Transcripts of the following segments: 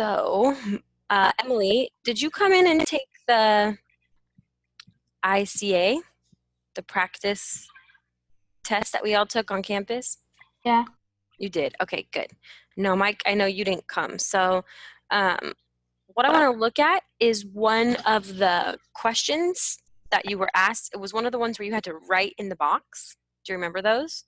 So, Emily, did you come in and take the ICA, the practice test that we all took on campus? Yeah. You did. Okay, good. No, Mike, I know you didn't come. So, what I want to look at is one of the questions that you were asked. It was one of the ones where you had to write in the box. Do you remember those?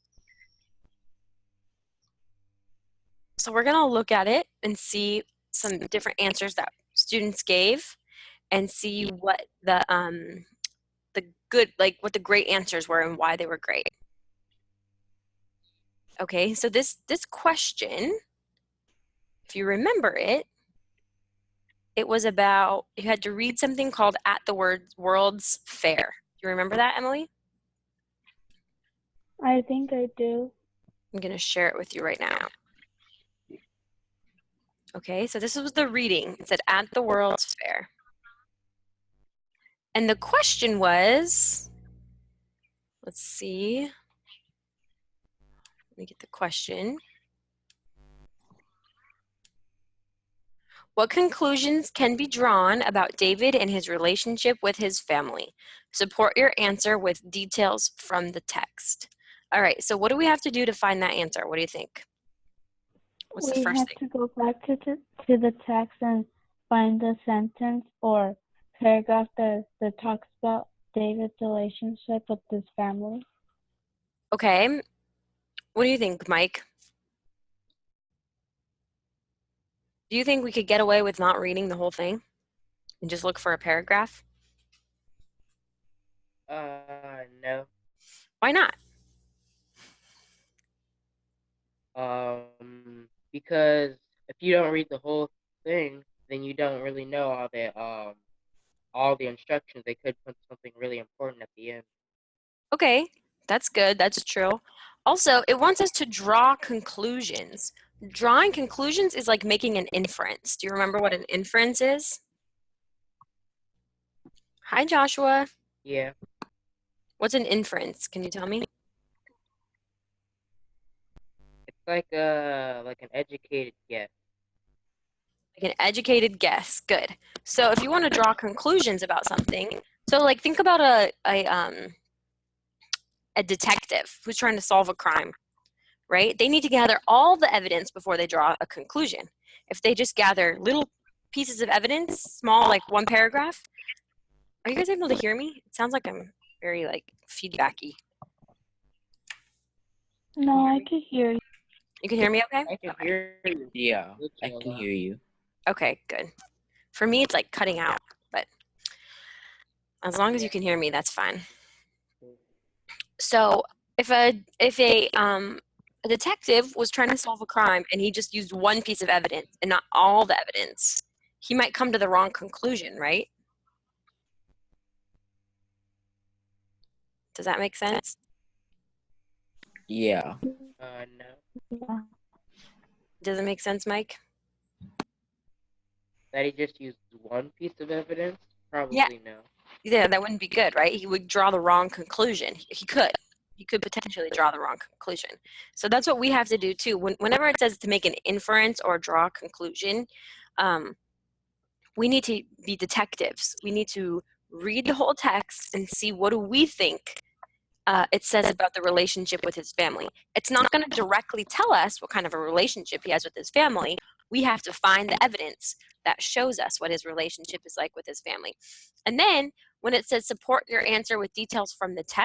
So we're going to look at it and see some different answers that students gave and see what the good, like what the great answers were and why they were great. Okay, so this question, if you remember it, it was about, you had to read something called At the World's Fair. Do you remember that, Emily? I think I do. I'm going to share it with you right now. Okay, so this was the reading. It said, At the World's Fair. And the question was, let's see. Let me get the question. What conclusions can be drawn about David and his relationship with his family? Support your answer with details from the text. All right, so what do we have to do to find that answer? What do you think? What's the We first have thing? to go back to the text and find the sentence or paragraph that talks about David's relationship with his family. Okay, what do you think, Mike? Do you think we could get away with not reading the whole thing and just look for a paragraph? No. Why not? Because if you don't read the whole thing, then you don't really know all the instructions. They could put something really important at the end. Okay, that's good, that's true. Also, it wants us to draw conclusions. Drawing conclusions is like making an inference. Do you remember what an inference is? Hi, Joshua. Yeah. What's an inference? Can you tell me? It's like an educated guess. Like an educated guess. Good. So if you want to draw conclusions about something, so like think about a detective who's trying to solve a crime, right? They need to gather all the evidence before they draw a conclusion. If they just gather little pieces of evidence, small, like one paragraph, are you guys able to hear me? It sounds like I'm very like feedbacky. No, I can hear you. You can hear me okay? I can hear you. Yeah, I can hear you. Okay, good. For me, it's like cutting out, but as long as you can hear me, that's fine. So if a detective was trying to solve a crime and he just used one piece of evidence and not all the evidence, he might come to the wrong conclusion, right? Does that make sense? Yeah. No. Yeah. Does it make sense, Mike? That he just used one piece of evidence? Probably Yeah. no. Yeah, that wouldn't be good, right? He would draw the wrong conclusion. He could potentially draw the wrong conclusion. So that's what we have to do too. Whenever it says to make an inference or draw a conclusion, we need to be detectives. We need to read the whole text and see what do we think it says about the relationship with his family. It's not going to directly tell us what kind of a relationship he has with his family. We have to find the evidence that shows us what his relationship is like with his family. And then when it says support your answer with details from the text,